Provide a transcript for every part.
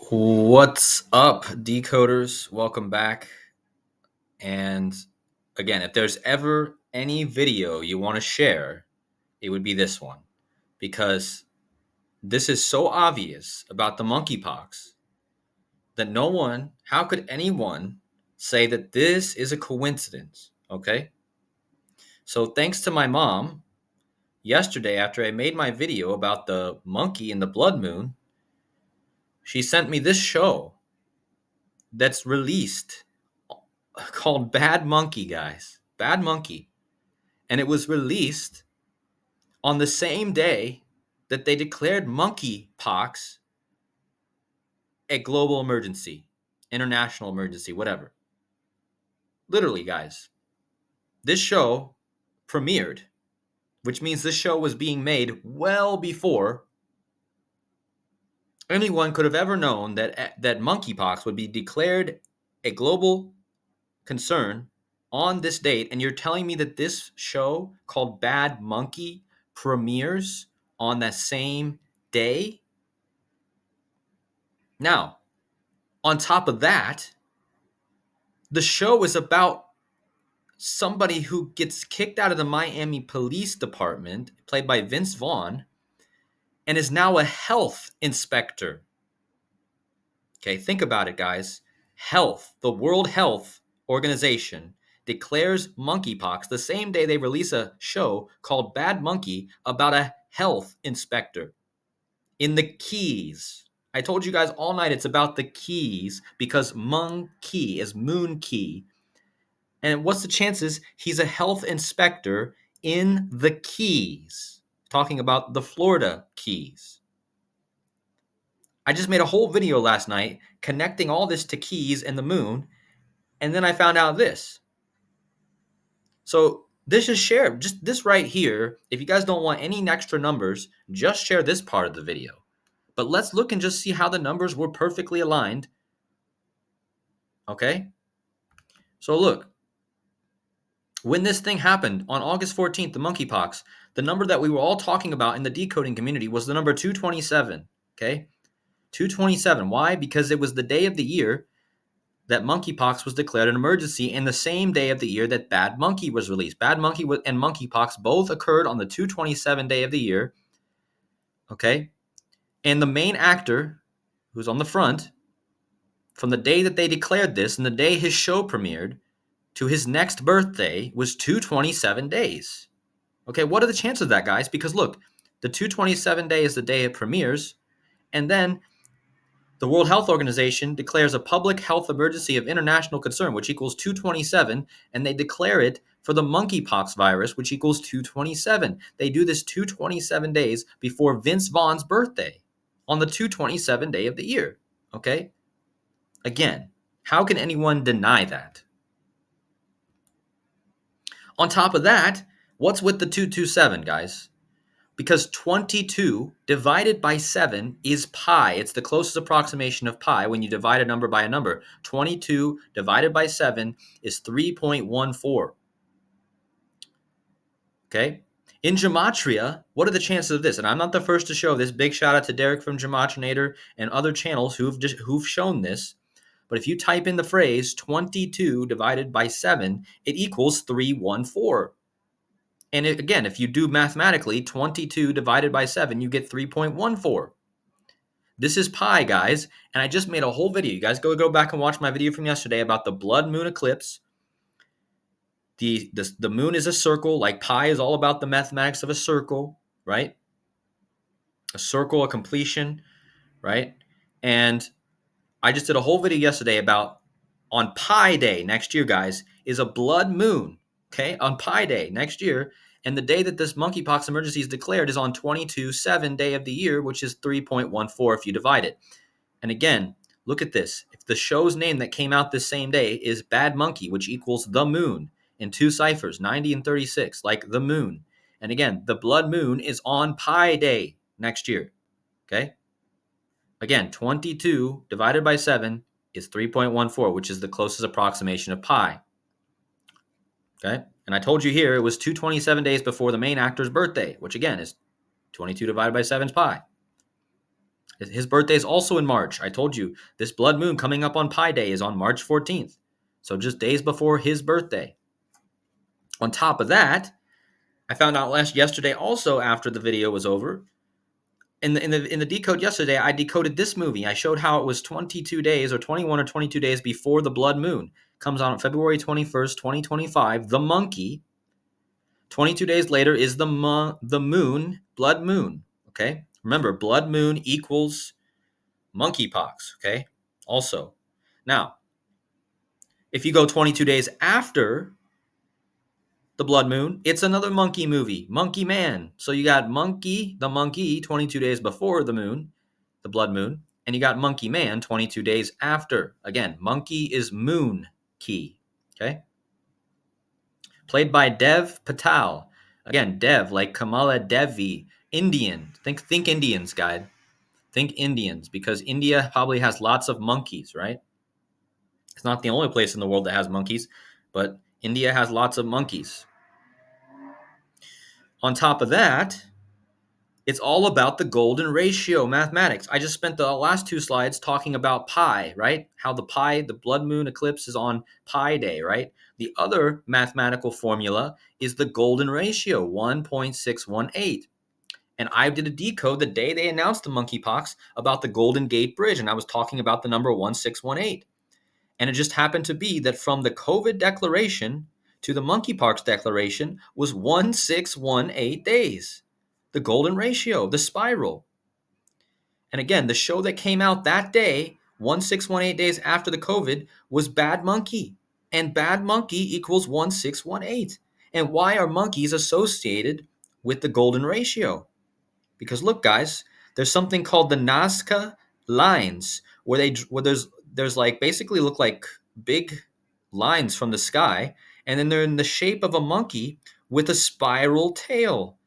What's up, decoders? Welcome back. And again, if there's ever any video you want to share, it would be this one because this is so obvious about the monkeypox that how could anyone say that this is a coincidence? Okay. So, thanks to my mom, yesterday after I made my video about the monkey and the blood moon, she sent me this show that's released called Bad Monkey, guys. Bad Monkey. And it was released on the same day that they declared monkeypox a global emergency, international emergency, whatever. Literally, guys, this show premiered, which means this show was being made well before anyone could have ever known that monkeypox would be declared a global concern on this date. And you're telling me that this show called Bad Monkey premieres on that same day? Now, on top of that, the show is about somebody who gets kicked out of the Miami Police Department, played by Vince Vaughn, and is now a health inspector. Okay, think about it, guys. The World Health Organization declares monkeypox the same day they release a show called Bad Monkey about a health inspector in the Keys. I told you guys all night it's about the Keys because Monkey is Moon Key. And what's the chances he's a health inspector in the Keys? Talking about the Florida Keys. I just made a whole video last night connecting all this to Keys and the moon, and then I found out this. So this is shared. Just this right here. If you guys don't want any extra numbers, just share this part of the video. But let's look and just see how the numbers were perfectly aligned. Okay? So look. When this thing happened on August 14th, the monkeypox, the number that we were all talking about in the decoding community was the number 227. Okay? 227. Why? Because it was the day of the year that monkeypox was declared an emergency and the same day of the year that Bad Monkey was released. Bad Monkey and monkeypox both occurred on the 227 day of the year. Okay? And the main actor, who's on the front, from the day that they declared this and the day his show premiered to his next birthday was 227 days. Okay, what are the chances of that, guys? Because look, the 227 day is the day it premieres, and then the World Health Organization declares a public health emergency of international concern, which equals 227, and they declare it for the monkeypox virus, which equals 227. They do this 227 days before Vince Vaughn's birthday on the 227 day of the year. Okay? Again, how can anyone deny that? On top of that, what's with the 227, guys? Because 22 divided by 7 is pi. It's the closest approximation of pi when you divide a number by a number. 22 divided by 7 is 3.14. Okay? In Gematria, what are the chances of this? And I'm not the first to show this. Big shout out to Derek from Gematrinator and other channels who've shown this. But if you type in the phrase 22 divided by 7, it equals 314. And again, if you do mathematically, 22 divided by 7, you get 3.14. This is pi, guys. And I just made a whole video. You guys go back and watch my video from yesterday about the blood moon eclipse. The moon is a circle, like pi is all about the mathematics of a circle, right? A circle, a completion, right? And I just did a whole video yesterday about on Pi Day next year, guys, is a blood moon, okay? On Pi Day next year. And the day that this monkeypox emergency is declared is on 22/7 day of the year, which is 3.14 if you divide it. And again, look at this. If the show's name that came out this same day is Bad Monkey, which equals the moon in two ciphers, 90 and 36, like the moon. And again, the blood moon is on Pi Day next year, okay? Again, 22 divided by 7 is 3.14, which is the closest approximation of pi. Okay? And I told you here it was 227 days before the main actor's birthday, which again is 22 divided by 7 is pi. His birthday is also in March. I told you this blood moon coming up on Pi Day is on March 14th. So just days before his birthday. On top of that, I found out yesterday also after the video was over. In the decode yesterday, I decoded this movie. I showed how it was 22 days or 21 or 22 days before the blood moon. Comes on February 21st, 2025, the monkey. 22 days later is the moon, blood moon, okay? Remember, blood moon equals monkeypox, okay? Also, now, if you go 22 days after the blood moon, it's another monkey movie, Monkey Man. So you got Monkey, the monkey, 22 days before the moon, the blood moon, and you got Monkey Man 22 days after. Again, monkey is moon key, okay? Played by Dev Patel. Again, Dev, like Kamala Devi, Indian. Think Indians, guy. Think Indians, because India probably has lots of monkeys, right? It's not the only place in the world that has monkeys, but India has lots of monkeys. On top of that, it's all about the golden ratio mathematics. I just spent the last two slides talking about pi, right? How the blood moon eclipse is on Pi Day, right? The other mathematical formula is the golden ratio, 1.618. And I did a decode the day they announced the monkeypox about the Golden Gate Bridge, and I was talking about the number 1618. And it just happened to be that from the COVID declaration to the monkeypox declaration was 1618 days. The golden ratio, the spiral. And again, the show that came out that day, 1618 days after the COVID, was Bad Monkey. And Bad Monkey equals 1618. And why are monkeys associated with the golden ratio? Because look, guys, there's something called the Nazca lines, where there's like basically look like big lines from the sky, and then they're in the shape of a monkey with a spiral tail.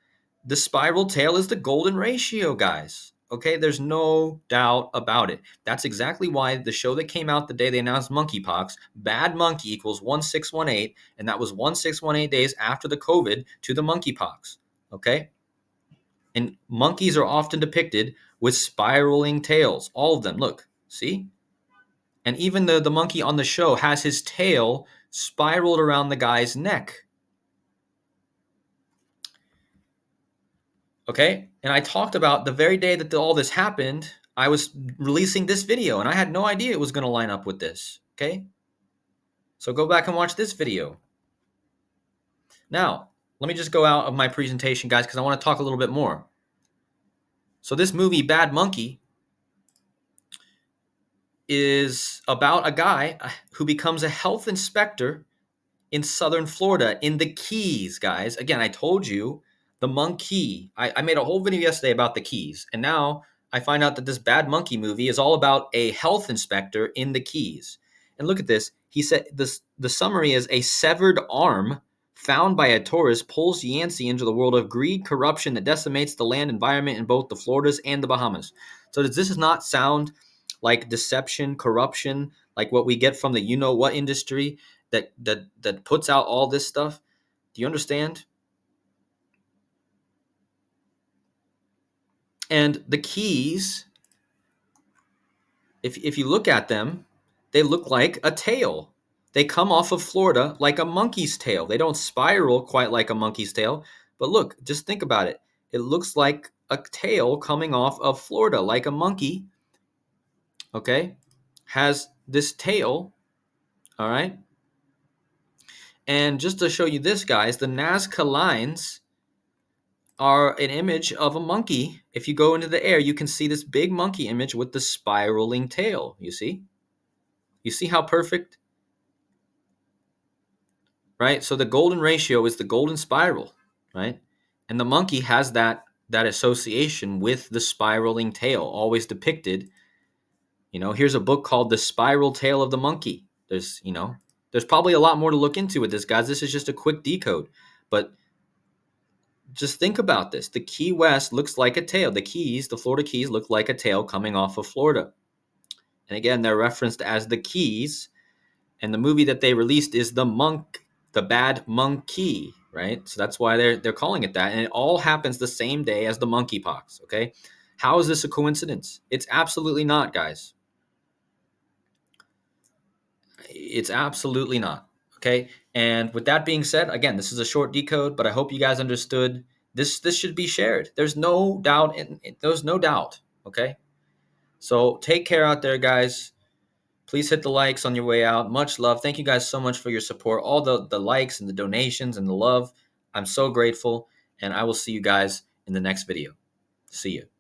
The spiral tail is the golden ratio, guys. Okay, there's no doubt about it. That's exactly why the show that came out the day they announced monkeypox, Bad Monkey equals 1618, and that was 1618 days after the COVID to the monkeypox. Okay? And monkeys are often depicted with spiraling tails. All of them. Look, see? And even the monkey on the show has his tail spiraled around the guy's neck. Okay? And I talked about the very day that all this happened, I was releasing this video, and I had no idea it was going to line up with this. Okay? So go back and watch this video. Now, let me just go out of my presentation, guys, because I want to talk a little bit more. So this movie, Bad Monkey, is about a guy who becomes a health inspector in southern Florida, in the Keys, guys. Again, I told you the monkey. I made a whole video yesterday about the Keys, and now I find out that this Bad Monkey movie is all about a health inspector in the Keys. And look at this. He said the summary is: a severed arm found by a tourist pulls Yancey into the world of greed, corruption that decimates the land environment in both the Floridas and the Bahamas. So does this not sound like deception, corruption, like what we get from the you-know-what industry that puts out all this stuff? Do you understand? And the Keys, if you look at them, they look like a tail. They come off of Florida like a monkey's tail. They don't spiral quite like a monkey's tail, but look, just think about it. It looks like a tail coming off of Florida, like a monkey, okay, has this tail, all right? And just to show you this, guys, the Nazca lines are an image of a monkey. If you go into the air, you can see this big monkey image with the spiraling tail. You see? You see how perfect? Right? So the golden ratio is the golden spiral, right? And the monkey has that association with the spiraling tail, always depicted. Here's a book called The Spiral Tail of the Monkey. There's probably a lot more to look into with this, guys. This is just a quick decode. But just think about this. The Key West looks like a tail. The Florida Keys look like a tail coming off of Florida. And again, they're referenced as the Keys. And the movie that they released is The Bad Monkey, right? So that's why they're calling it that. And it all happens the same day as the monkeypox, okay? How is this a coincidence? It's absolutely not, guys. It's absolutely not. Okay. And with that being said, again, this is a short decode, but I hope you guys understood this. This should be shared. There's no doubt. There's no doubt. Okay. So take care out there, guys. Please hit the likes on your way out. Much love. Thank you guys so much for your support. All the likes and the donations and the love. I'm so grateful. And I will see you guys in the next video. See you.